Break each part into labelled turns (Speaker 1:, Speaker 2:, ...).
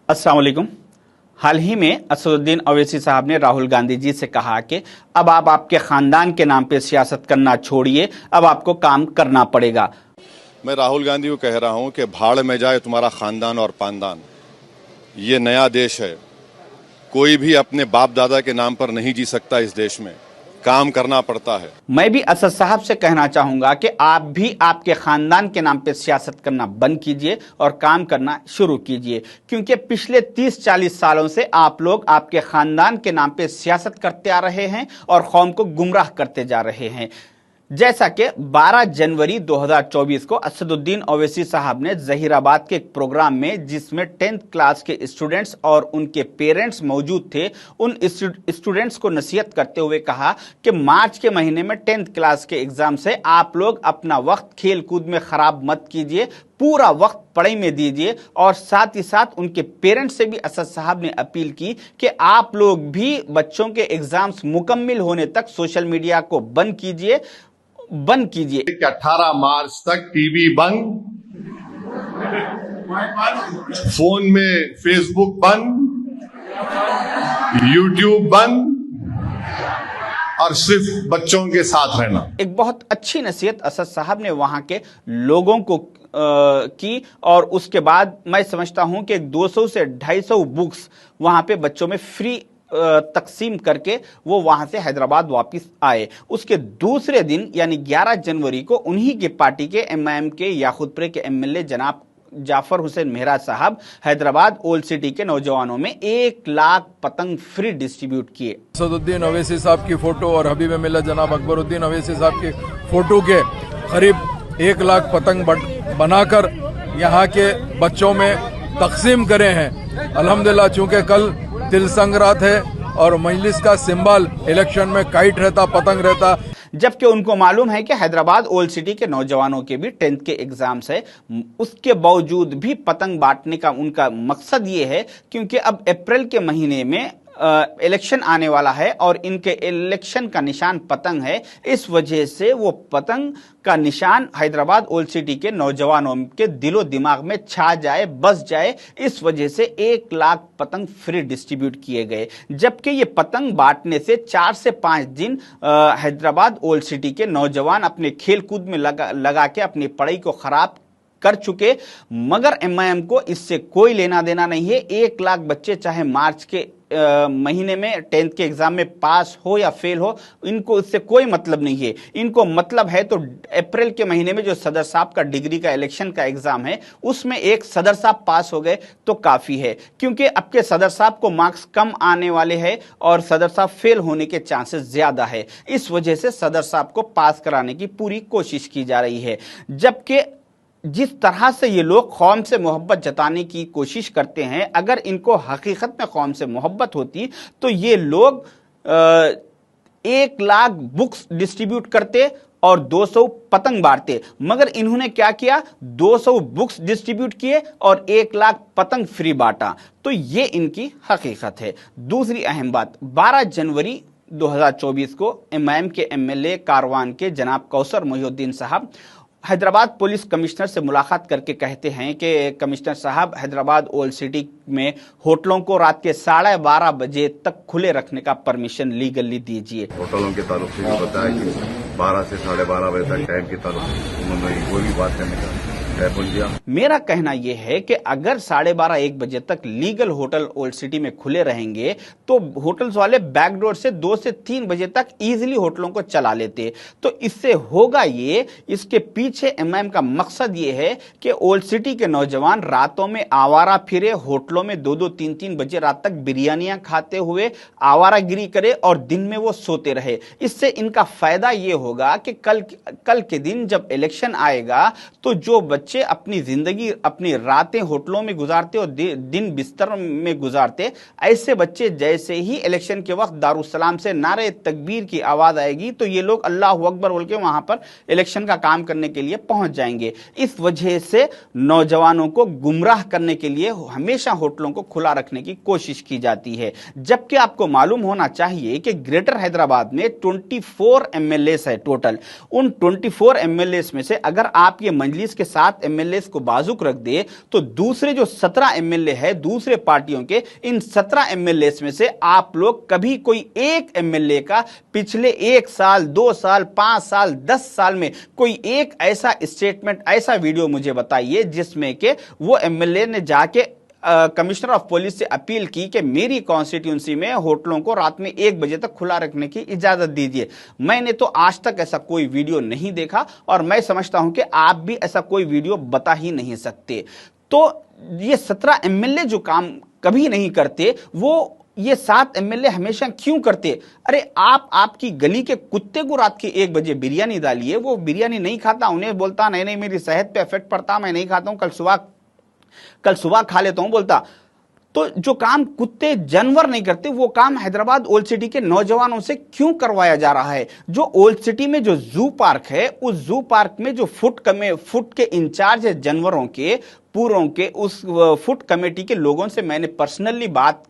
Speaker 1: अस्सलाम वालेकुम। हाल ही में असदुद्दीन ओवैसी साहब ने राहुल गांधी जी से कहा कि अब आप आपके खानदान के नाम पे सियासत करना छोड़िए, अब आपको काम करना पड़ेगा।
Speaker 2: मैं राहुल गांधी को कह रहा हूं कि भाड़ में जाए तुम्हारा खानदान और पानदान। ये नया देश है, कोई भी अपने बाप दादा के नाम पर नहीं जी सकता। इस देश में काम करना पड़ता है।
Speaker 1: मैं भी असद साहब से कहना चाहूंगा कि आप भी आपके खानदान के नाम पे सियासत करना बंद कीजिए और काम करना शुरू कीजिए, क्योंकि पिछले 30-40 सालों से आप लोग आपके खानदान के नाम पे सियासत करते आ रहे हैं और कौम को गुमराह करते जा रहे हैं। जैसा कि 12 जनवरी 2024 को असदुद्दीन ओवैसी साहब ने जहीराबाद के एक प्रोग्राम में, जिसमें 10th क्लास के स्टूडेंट्स और उनके पेरेंट्स मौजूद थे, उन स्टूडेंट्स को नसीहत करते हुए कहा कि मार्च के महीने में 10th क्लास के एग्जाम से आप लोग अपना वक्त खेल कूद में खराब मत कीजिए, पूरा वक्त पढ़ाई में दीजिए। और साथ ही साथ उनके पेरेंट्स से भी असद साहब ने अपील की कि आप लोग भी बच्चों के एग्जाम्स मुकम्मल होने तक सोशल मीडिया को बंद कीजिए।
Speaker 3: 18 मार्च तक टीवी बंद, फोन में फेसबुक बंद, यूट्यूब बंद और सिर्फ बच्चों के साथ रहना।
Speaker 1: एक बहुत अच्छी नसीहत असद साहब ने वहां के लोगों को की, और उसके बाद मैं समझता हूं कि 200 से 250 बुक्स वहां पे बच्चों में फ्री तकसीम करके वो वहां से हैदराबाद वापस आए। उसके दूसरे दिन यानी 11 जनवरी को उन्हीं के पार्टी के MIM के याकूतपुर के MLA जनाब जाफर हुसैन मेहरा साहब हैदराबाद ओल्ड सिटी के नौजवानों में 1 लाख पतंग फ्री डिस्ट्रीब्यूट किए।
Speaker 4: असदुद्दीन ओवैसी साहब की फोटो और हबीब मिल्लत जनाब अकबरुद्दीन ओवैसी साहब की फोटो के करीब 1 लाख पतंग बनाकर यहाँ के बच्चों में तकसीम करे हैं। अल्हम्दुलिल्लाह, चूंकि कल तिल संक्रांत है और मजलिस का सिंबल इलेक्शन में काइट रहता, पतंग रहता।
Speaker 1: जबकि उनको मालूम है कि हैदराबाद ओल्ड सिटी के नौजवानों के भी 10th के एग्जाम्स है, उसके बावजूद भी पतंग बांटने का उनका मकसद ये है क्योंकि अब अप्रैल के महीने में इलेक्शन आने वाला है और इनके इलेक्शन का निशान पतंग है। इस वजह से वो पतंग का निशान हैदराबाद ओल्ड सिटी के नौजवानों के दिलो दिमाग में छा जाए, बस जाए। इस वजह से 1 लाख पतंग फ्री डिस्ट्रीब्यूट किए गए। जबकि ये पतंग बांटने से 4 से 5 दिन हैदराबाद ओल्ड सिटी के नौजवान अपने खेल कूद में लगा के अपनी पढ़ाई को खराब कर चुके, मगर MIM को इससे कोई लेना देना नहीं है। 1 लाख बच्चे चाहे मार्च के महीने में 10th के एग्जाम में पास हो या फेल हो, इनको इससे कोई मतलब नहीं है। इनको मतलब है तो अप्रैल के महीने में जो सदर साहब का डिग्री का इलेक्शन का एग्जाम है, उसमें एक सदर साहब पास हो गए तो काफी है, क्योंकि अब के सदर साहब को मार्क्स कम आने वाले हैं और सदर साहब फेल होने के चांसेस ज्यादा है। इस वजह से सदर साहब को पास कराने की पूरी कोशिश की जा रही है। जबकि जिस तरह से ये लोग कौम से मोहब्बत जताने की कोशिश करते हैं, अगर इनको हकीकत में कौम से मोहब्बत होती तो ये लोग 1 लाख बुक्स डिस्ट्रीब्यूट करते और 200 पतंग बांटते। मगर इन्होंने क्या किया, 200 बुक्स डिस्ट्रीब्यूट किए और 1 लाख पतंग फ्री बांटा। तो ये इनकी हकीकत है। दूसरी अहम बात, 12 जनवरी 2024 को MIM के MLA कारवान के जनाब कौसर मोहिउद्दीन साहब हैदराबाद पुलिस कमिश्नर से मुलाकात करके कहते हैं कि कमिश्नर साहब, हैदराबाद ओल्ड सिटी में होटलों को रात के 12:30 बजे तक खुले रखने का परमिशन लीगली दीजिए।
Speaker 5: होटलों के ताल्लुक से बताया कि 12 से 12:30 बजे तक टाइम के ताल्लुक से उन्होंने कोई भी बात करने का दिया।
Speaker 1: मेरा कहना यह है कि अगर 12:30-1 बजे तक लीगल होटल ओल्ड सिटी में खुले रहेंगे तो होटल्स वाले बैकडोर से 2 से 3 बजे तक इजीली होटलों को चला लेते। तो इससे होगा ये, इसके पीछे MIM का मकसद ये है कि ओल्ड सिटी के नौजवान रातों में आवारा फिरे, होटलों में 2-2, 3-3 बजे रात तक बिरयानियां खाते हुए आवारागिरी करे और दिन में वो सोते रहे। इससे इनका फायदा ये होगा कि कल के दिन जब इलेक्शन आएगा तो जो बच्चे अपनी जिंदगी, अपनी रातें होटलों में गुजारते और दिन बिस्तर में गुजारते, ऐसे बच्चे जैसे ही इलेक्शन के वक्त दारुस्सलाम से नारे तकबीर की आवाज आएगी तो ये लोग अल्लाहू अकबर बोल के वहां पर इलेक्शन का काम करने के लिए पहुंच जाएंगे। इस वजह से नौजवानों को गुमराह करने के लिए हमेशा होटलों को खुला रखने की कोशिश की जाती है। जबकि आपको मालूम होना चाहिए कि ग्रेटर हैदराबाद में 24 MLAs है टोटल। उन 24 MLAs में से अगर आप ये मजलिस के साथ 7 एमएलए को बाजुक रख दे तो दूसरे जो 17 एमएलए है दूसरे पार्टियों के, इन 17 एमएलए में से आप लोग कभी कोई एक एमएलए का पिछले 1 साल 2 साल 5 साल 10 साल में कोई एक ऐसा स्टेटमेंट, ऐसा वीडियो मुझे बताइए जिसमें कि वो एमएलए ने जाके कमिश्नर ऑफ पुलिस से अपील की कि मेरी कॉन्स्टिट्यूंसी में होटलों को रात में 1 बजे तक खुला रखने की इजाजत दीजिए। मैंने तो आज तक ऐसा कोई वीडियो नहीं देखा और मैं समझता हूं कि आप भी ऐसा कोई वीडियो बता ही नहीं सकते। तो ये 17 एमएलए जो काम कभी नहीं करते वो ये 7 एमएलए हमेशा क्यों करते? अरे आपकी गली के कुत्ते को रात के 1 बजे बिरयानी डालिए, वो बिरयानी नहीं खाता, उन्हें बोलता नहीं मेरी सेहत पे इफेक्ट पड़ता, मैं नहीं खाता हूं, कल सुबह खा लेता हूं बोलता। तो जो काम कुत्ते जानवर नहीं करते वो काम हैदराबाद ओल्ड सिटी के नौजवानों से क्यों करवाया जा रहा है? जो ओल्ड सिटी में जो जू पार्क है, उस जू पार्क में जो फुट के इंचार्ज है जानवरों के पूरों के, उस फुट कमेटी के लोगों से मैंने पर्सनली बात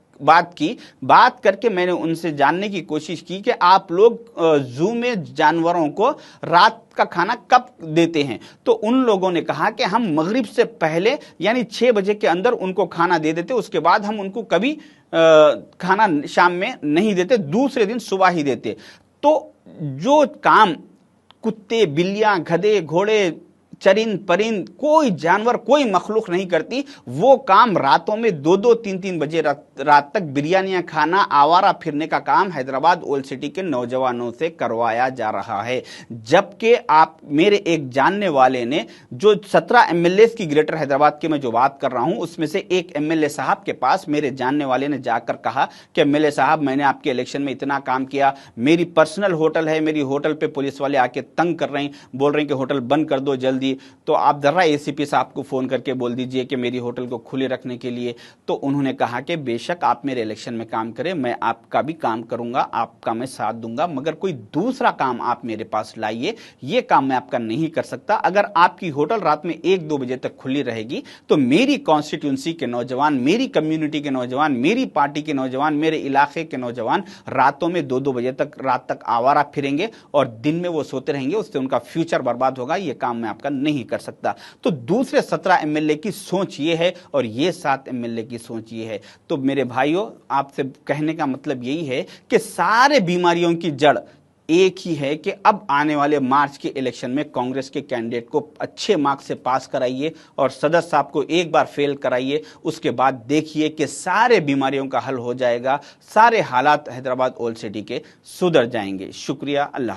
Speaker 1: करके मैंने उनसे जानने की कोशिश की कि आप लोग जू में जानवरों को रात का खाना कब देते हैं। तो उन लोगों ने कहा कि हम मगरिब से पहले यानी 6 बजे के अंदर उनको खाना दे देते, उसके बाद हम उनको कभी खाना शाम में नहीं देते, दूसरे दिन सुबह ही देते। तो जो काम कुत्ते बिल्लियां गधे घोड़े चरिंद परिंद कोई जानवर कोई मखलूक नहीं करती, वो काम रातों में 2-2 3-3 बजे रात तक बिरयानियां खाना, आवारा फिरने का काम हैदराबाद ओल्ड सिटी के नौजवानों से करवाया जा रहा है। जबकि आप मेरे एक जानने वाले ने जो 17 एमएलए की ग्रेटर हैदराबाद की मैं जो बात कर रहा हूं उसमें से एक एमएलए साहब के पास मेरे जानने वाले ने जाकर कहा कि एमएलए साहब मैंने आपके इलेक्शन में इतना काम किया, मेरी पर्सनल होटल है, मेरी होटल पे पुलिस वाले आके तंग कर रहे हैं, बोल रहे हैं कि होटल बंद कर दो जल्दी, तो आप जरा एसीपी साहब को फोन करके बोल दीजिए कि मेरी होटल को खुले रखने के लिए। तो उन्होंने कहा कि बेशक आप मेरे इलेक्शन में काम करें, मैं आपका भी काम करूंगा, आपका मैं साथ दूंगा, मगर कोई दूसरा काम आप मेरे पास लाइए, ये काम मैं आपका नहीं कर सकता। अगर आपकी होटल रात में 1-2 बजे तक खुली रहेगी तो मेरी कॉन्स्टिट्यूंसी के नौजवान, मेरी कम्युनिटी के नौजवान, मेरी पार्टी के नौजवान, मेरे इलाके के नौजवान रातों में 2-2 बजे तक रात तक आवारा फिरेंगे और दिन में वो सोते रहेंगे, उससे उनका फ्यूचर बर्बाद होगा। ये काम मैं आपका नहीं कर सकता। तो दूसरे 17 एमएलए की सोच ये है और ये 7 एमएलए की सोच ये है। तो मेरे भाइयों, आपसे कहने का मतलब यही है कि सारे बीमारियों की जड़ एक ही है कि अब आने वाले मार्च के इलेक्शन में कांग्रेस के कैंडिडेट को अच्छे मार्क्स से पास कराइए और सदस्य साहब को एक बार फेल कराइए, उसके बाद देखिए कि सारे बीमारियों का हल हो जाएगा, सारे हालात हैदराबाद ओल्ड सिटी के सुधर जाएंगे। शुक्रिया, अल्लाह।